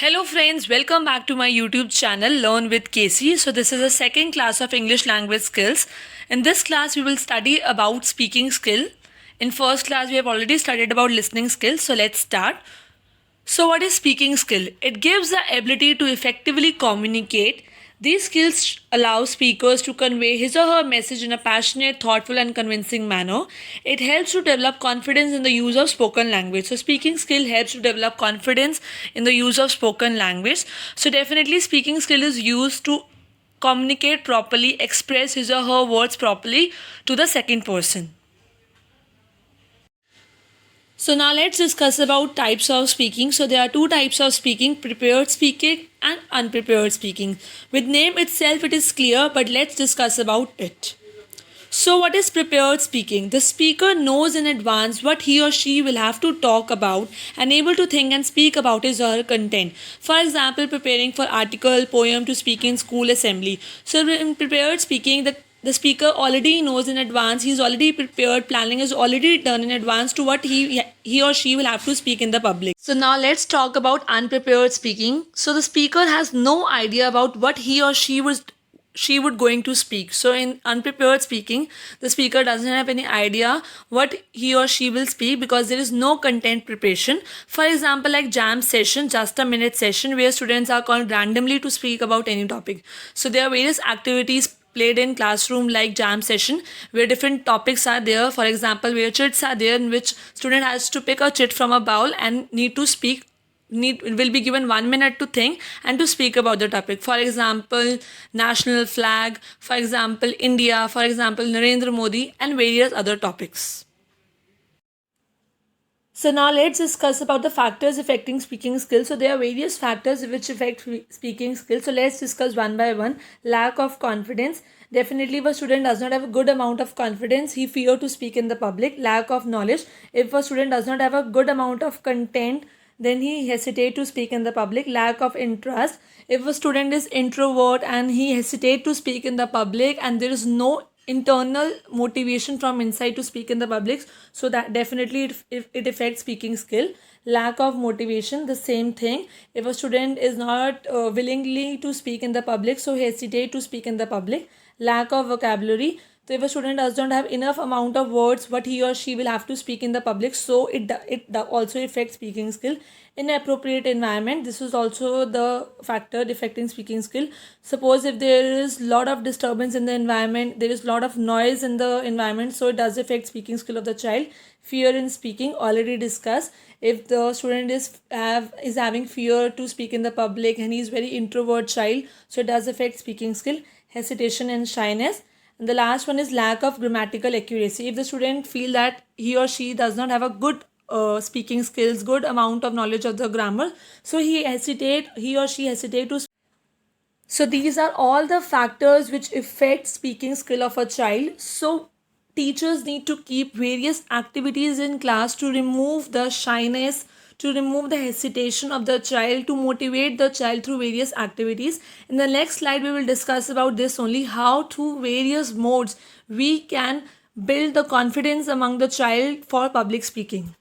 Hello friends, welcome back to my YouTube channel Learn with Casey. So this is the second class of English language skills. In this class we will study about speaking skill. In first class we have already studied about listening skills. So let's start. So what is speaking skill? It gives the ability to effectively communicate. These skills allow speakers to convey his or her message in a passionate, thoughtful and convincing manner. It helps to develop confidence in the use of spoken language. So speaking skill helps to develop confidence in the use of spoken language. So definitely speaking skill is used to communicate properly, express his or her words properly to the second person. So now let's discuss about types of speaking. So there are two types of speaking, prepared speaking and unprepared speaking. With name itself it is clear, but let's discuss about it. So what is prepared speaking? The speaker knows in advance what he or she will have to talk about and able to think and speak about his or her content. For example, preparing for article, poem to speak in school assembly. So in prepared speaking, the speaker already knows in advance, he's already prepared, planning is already done in advance to what he or she will have to speak in the public. So now let's talk about unprepared speaking. So the speaker has no idea about what he or she would going to speak. So in unprepared speaking, the speaker doesn't have any idea what he or she will speak because there is no content preparation. For example, like jam session, just a minute session, where students are called randomly to speak about any topic. So there are various activities played in classroom like jam session, where different topics are there. For example, where chits are there, in which student has to pick a chit from a bowl and need to speak, will be given 1 minute to think and to speak about the topic. For example, national flag, for example, India, for example, Narendra Modi, and various other topics. So now let's discuss about the factors affecting speaking skills. So there are various factors which affect speaking skills. So let's discuss one by one. Lack of confidence. Definitely if a student does not have a good amount of confidence, he fear to speak in the public. Lack of knowledge. If a student does not have a good amount of content, then he hesitate to speak in the public. Lack of interest. If a student is introvert and he hesitate to speak in the public and there is no internal motivation from inside to speak in the public, so that definitely it affects speaking skill. Lack of motivation, the same thing. If a student is not willingly to speak in the public, so hesitate to speak in the public. Lack of vocabulary. So if a student does not have enough amount of words what he or she will have to speak in the public, so it also affects speaking skill. Inappropriate environment, this is also the factor affecting speaking skill. Suppose if there is lot of disturbance in the environment, there is lot of noise in the environment, so it does affect speaking skill of the child. Fear in speaking, already discussed. If the student is having fear to speak in the public and he is very introvert child, so it does affect speaking skill. Hesitation and shyness. And the last one is lack of grammatical accuracy. If the student feel that he or she does not have a good speaking skills, good amount of knowledge of the grammar, so he or she hesitate to. So these are all the factors which affect speaking skill of a child. So teachers need to keep various activities in class to remove the shyness, to remove the hesitation of the child, to motivate the child through various activities. In the next slide we will discuss about this only, how through various modes we can build the confidence among the child for public speaking.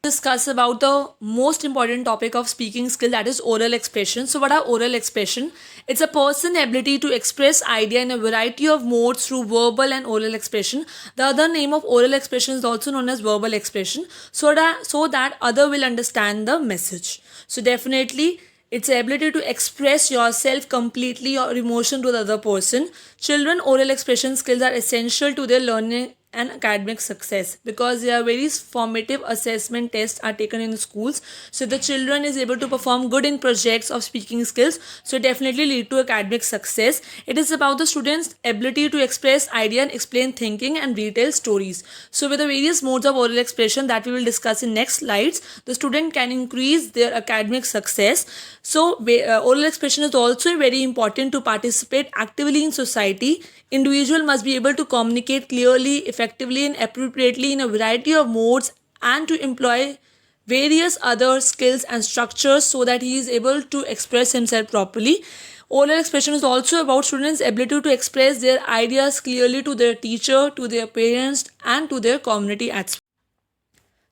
Discuss about the most important topic of speaking skill, that is oral expression. So what are oral expression? It's a person's ability to express idea in a variety of modes through verbal and oral expression. The other name of oral expression is also known as verbal expression, so that other will understand the message. So definitely it's the ability to express yourself completely, your emotion to the other person. Children oral expression skills are essential to their learning and academic success because there are various formative assessment tests are taken in schools, so the children is able to perform good in projects of speaking skills, so definitely lead to academic success. It is about the students ability to express idea and explain thinking and retell stories. So with the various modes of oral expression that we will discuss in next slides, the student can increase their academic success. So oral expression is also very important to participate actively in society. Individual must be able to communicate clearly, effectively and appropriately in a variety of modes and to employ various other skills and structures so that he is able to express himself properly. Oral expression is also about students' ability to express their ideas clearly to their teacher, to their parents and to their community at school.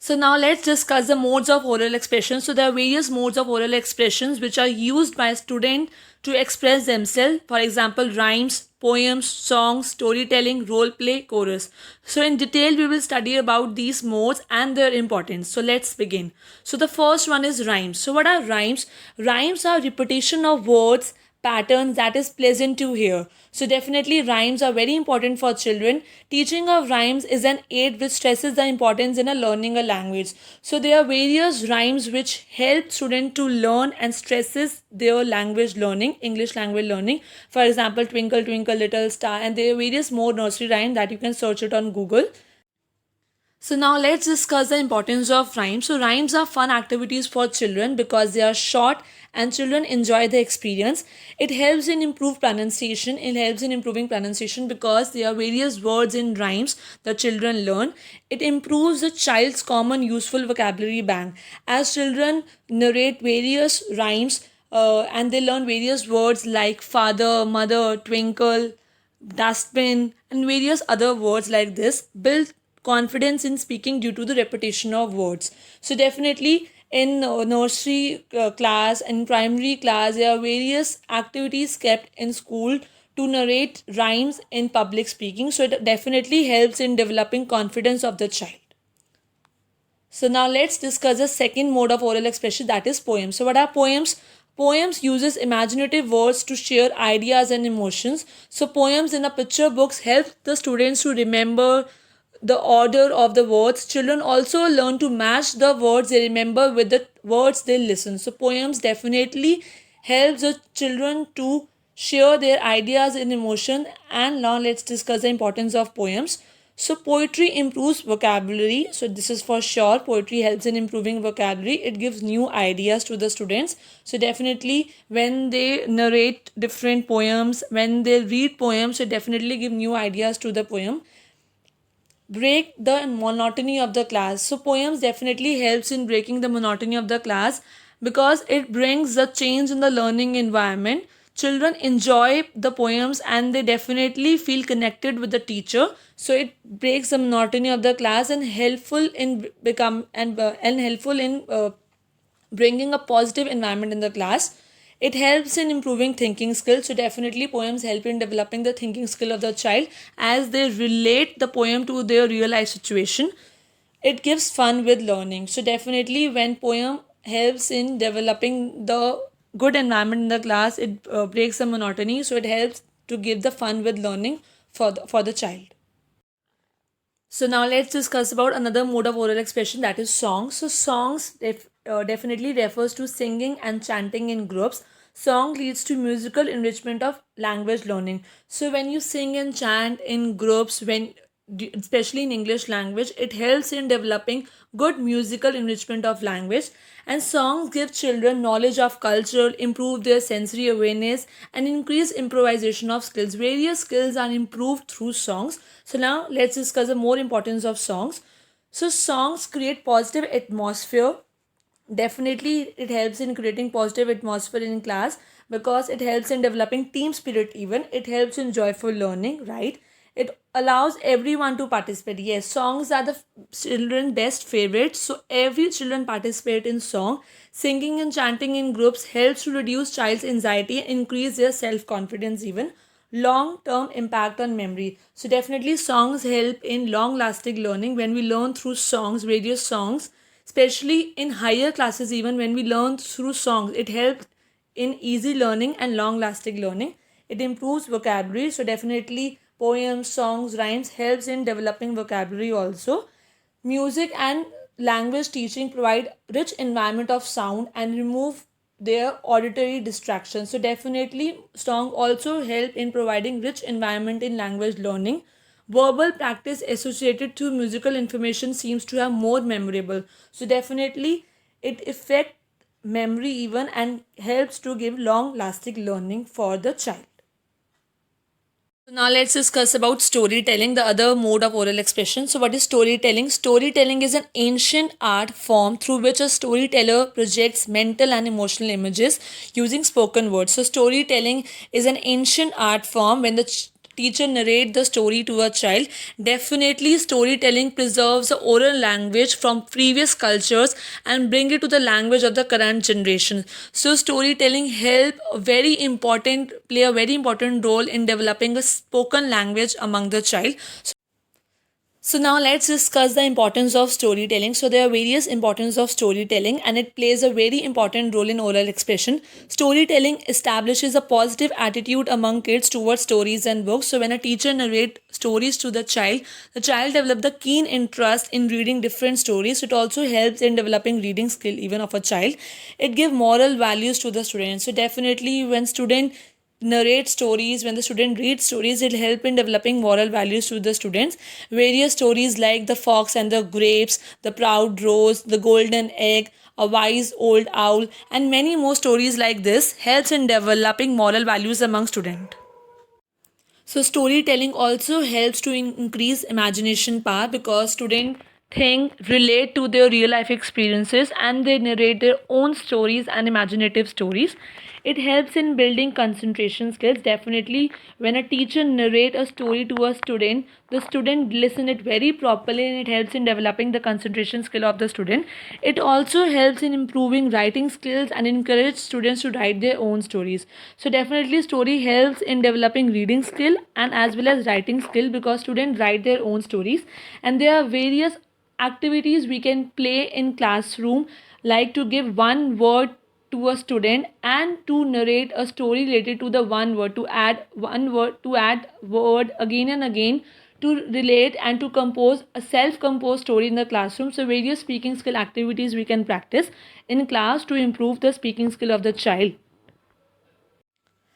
So now let's discuss the modes of oral expression. So there are various modes of oral expressions which are used by a student to express themselves. For example, rhymes, poems, songs, storytelling, role play, chorus. So in detail we will study about these modes and their importance. So let's begin. So the first one is rhymes. So what are rhymes? Rhymes are repetition of words, patterns that is pleasant to hear. So definitely rhymes are very important for children. Teaching of rhymes is an aid which stresses the importance in a learning a language. So there are various rhymes which help students to learn and stresses their language learning, English language learning. For example, Twinkle Twinkle Little Star, and there are various more nursery rhymes that you can search it on Google. So now let's discuss the importance of rhymes. So rhymes are fun activities for children because they are short and children enjoy the experience. It helps in improve pronunciation. It helps in improving pronunciation because there are various words in rhymes that children learn. It improves the child's common useful vocabulary bank. As children narrate various rhymes and they learn various words like father, mother, twinkle, dustbin, and various other words like this build confidence in speaking due to the repetition of words. So definitely in nursery class and primary class there are various activities kept in school to narrate rhymes in public speaking, so it definitely helps in developing confidence of the child. So now let's discuss the second mode of oral expression, that is poems. So what are poems? Poems uses imaginative words to share ideas and emotions. So poems in the picture books help the students to remember the order of the words. Children also learn to match the words they remember with the words they listen. So poems definitely help the children to share their ideas and emotion. And now let's discuss the importance of poems. So poetry improves vocabulary. So this is for sure. Poetry helps in improving vocabulary. It gives new ideas to the students. So definitely when they narrate different poems, when they read poems, it definitely give new ideas to the poem. Break the monotony of the class. So poems definitely helps in breaking the monotony of the class because it brings the change in the learning environment. Children enjoy the poems and they definitely feel connected with the teacher. So it breaks the monotony of the class and helpful in helpful in bringing a positive environment in the class. It helps in improving thinking skills. So definitely poems help in developing the thinking skill of the child as they relate the poem to their real life situation. It gives fun with learning. So definitely when poem helps in developing the good environment in the class, it breaks the monotony. So it helps to give the fun with learning for the child. So now let's discuss about another mode of oral expression, that is songs. So songs definitely refers to singing and chanting in groups. Song leads to musical enrichment of language learning. So when you sing and chant in groups, especially in English language, it helps in developing good musical enrichment of language. And songs give children knowledge of culture, improve their sensory awareness, and increase improvisation of skills. Various skills are improved through songs. So now let's discuss the more importance of songs. So songs create positive atmosphere. Definitely it helps in creating positive atmosphere in class because it helps in developing team spirit. Even it helps in joyful learning, right? It allows everyone to participate. Yes, songs are the children best favorites, so every children participate in song. Singing and chanting in groups helps to reduce child's anxiety and increase their self confidence. Even long term impact on memory. So definitely songs help in long lasting learning. When we learn through songs, various songs, especially in higher classes, even when we learn through songs, it helps in easy learning and long lasting learning. It improves vocabulary. So definitely poems, songs, rhymes helps in developing vocabulary also. Music and language teaching provide rich environment of sound and remove their auditory distractions. So definitely song also help in providing rich environment in language learning. Verbal practice associated to musical information seems to have more memorable. So definitely it affect memory even and helps to give long lasting learning for the child. So now let's discuss about storytelling, the other mode of oral expression. So what is storytelling? Storytelling is an ancient art form through which a storyteller projects mental and emotional images using spoken words. So storytelling is an ancient art form when the teacher narrate the story to a child. Definitely, storytelling preserves the oral language from previous cultures and bring it to the language of the current generation. So, storytelling help play a very important role in developing a spoken language among the child. So now let's discuss the importance of storytelling. So there are various importance of storytelling and it plays a very important role in oral expression. Storytelling establishes a positive attitude among kids towards stories and books. So when a teacher narrates stories to the child develops the keen interest in reading different stories. It also helps in developing reading skill even of a child. It gives moral values to the student. So definitely when student narrate stories, when the student reads stories, it'll help in developing moral values to the students. Various stories like the fox and the grapes, the proud rose, the golden egg, a wise old owl, and many more stories like this helps in developing moral values among students. So storytelling also helps to increase imagination power because students think, relate to their real life experiences and they narrate their own stories and imaginative stories. It helps in building concentration skills. Definitely, when a teacher narrate a story to a student, the student listen it very properly and it helps in developing the concentration skill of the student. It also helps in improving writing skills and encourage students to write their own stories. So definitely story helps in developing reading skill and as well as writing skill because students write their own stories. And there are various activities we can play in classroom, like to give one word to a student and to narrate a story related to the one word, to add word again and again, to relate and to compose a self-composed story in the classroom. So various speaking skill activities we can practice in class to improve the speaking skill of the child.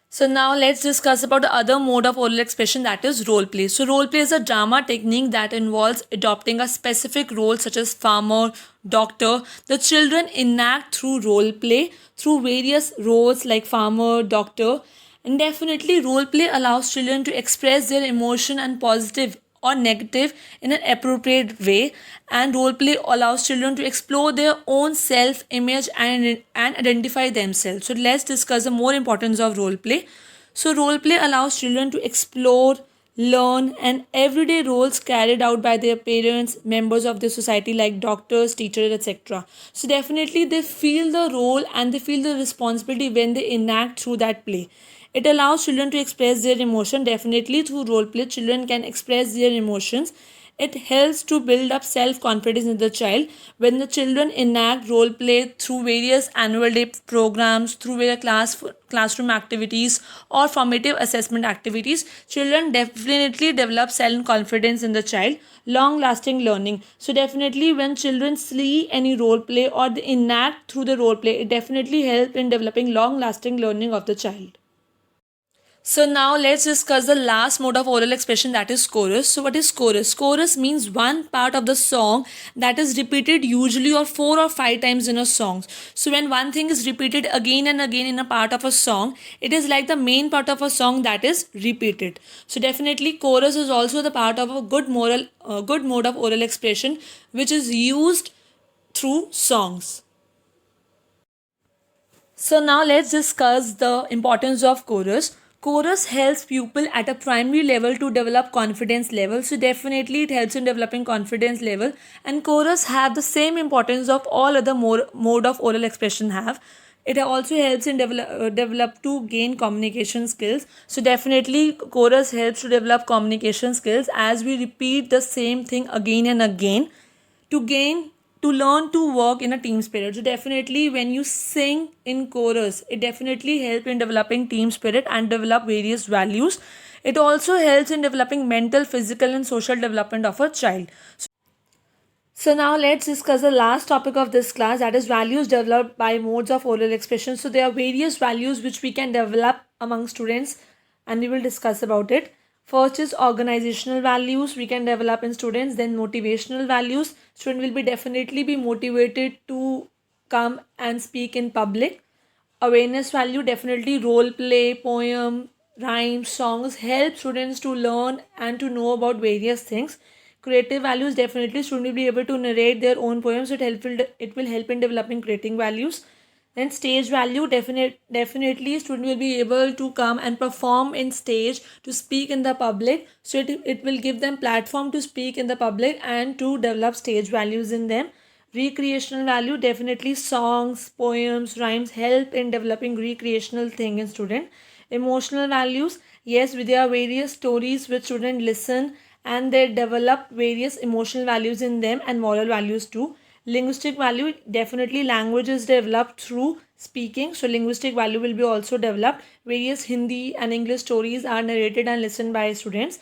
So now let's discuss about the other mode of oral expression, that is role play. So role play is a drama technique that involves adopting a specific role such as farmer, doctor. The children enact through role play through various roles like farmer, doctor. And definitely role play allows children to express their emotion and positive or negative in an appropriate way, and role play allows children to explore their own self image and identify themselves. So let's discuss the more importance of role play. So role play allows children to explore, learn and everyday roles carried out by their parents, members of the society like doctors, teachers, etc. So definitely they feel the role and they feel the responsibility when they enact through that play. It allows children to express their emotion. Definitely through role play, children can express their emotions. It helps to build up self-confidence in the child. When the children enact role play through various annual day programs, through various classroom activities or formative assessment activities, children definitely develop self-confidence in the child. Long-lasting learning. So definitely when children see any role play or they enact through the role play, it definitely helps in developing long-lasting learning of the child. So now let's discuss the last mode of oral expression, that is chorus. So what is chorus? Chorus means one part of the song that is repeated usually or 4 or 5 times in a song. So when one thing is repeated again and again in a part of a song, it is like the main part of a song that is repeated. So definitely chorus is also the part of a good mode of oral expression which is used through songs. So now let's discuss the importance of chorus. Chorus helps people at a primary level to develop confidence level. So definitely it helps in developing confidence level. And chorus have the same importance of all other mode of oral expression have. It also helps in develop to gain communication skills. So definitely chorus helps to develop communication skills as we repeat the same thing again and again to learn to work in a team spirit. So definitely when you sing in chorus, it definitely helps in developing team spirit and develop various values. It also helps in developing mental, physical and social development of a child. So now let's discuss the last topic of this class, that is values developed by modes of oral expression. So there are various values which we can develop among students and we will discuss about it. First is organizational values we can develop in students, then motivational values. Student will be definitely be motivated to come and speak in public. Awareness value, definitely role play, poem, rhymes, songs help students to learn and to know about various things. Creative values, definitely student will be able to narrate their own poems. It will help in developing creating values. Then stage value, definitely student will be able to come and perform in stage, to speak in the public. So it will give them platform to speak in the public and to develop stage values in them. Recreational value, definitely songs, poems, rhymes help in developing recreational thing in student. Emotional values, yes, there are various stories which students listen and they develop various emotional values in them and moral values too. Linguistic value, definitely language is developed through speaking, so linguistic value will be also developed. Various Hindi and English stories are narrated and listened by students.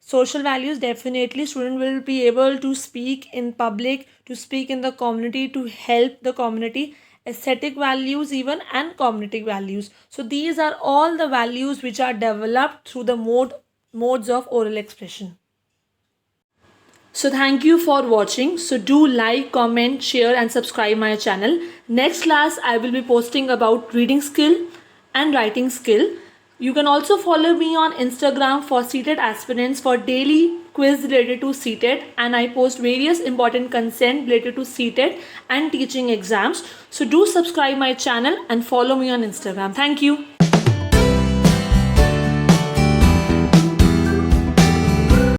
Social values, definitely student will be able to speak in public, to speak in the community, to help the community. Aesthetic values even, and cognitive values. So these are all the values which are developed through the modes of oral expression. So thank you for watching. So do like, comment, share and subscribe my channel. Next class I will be posting about reading skill and writing skill. You can also follow me on Instagram for CTET aspirants for daily quiz related to CTET, and I post various important content related to CTET and teaching exams. So do subscribe my channel and follow me on Instagram. Thank you.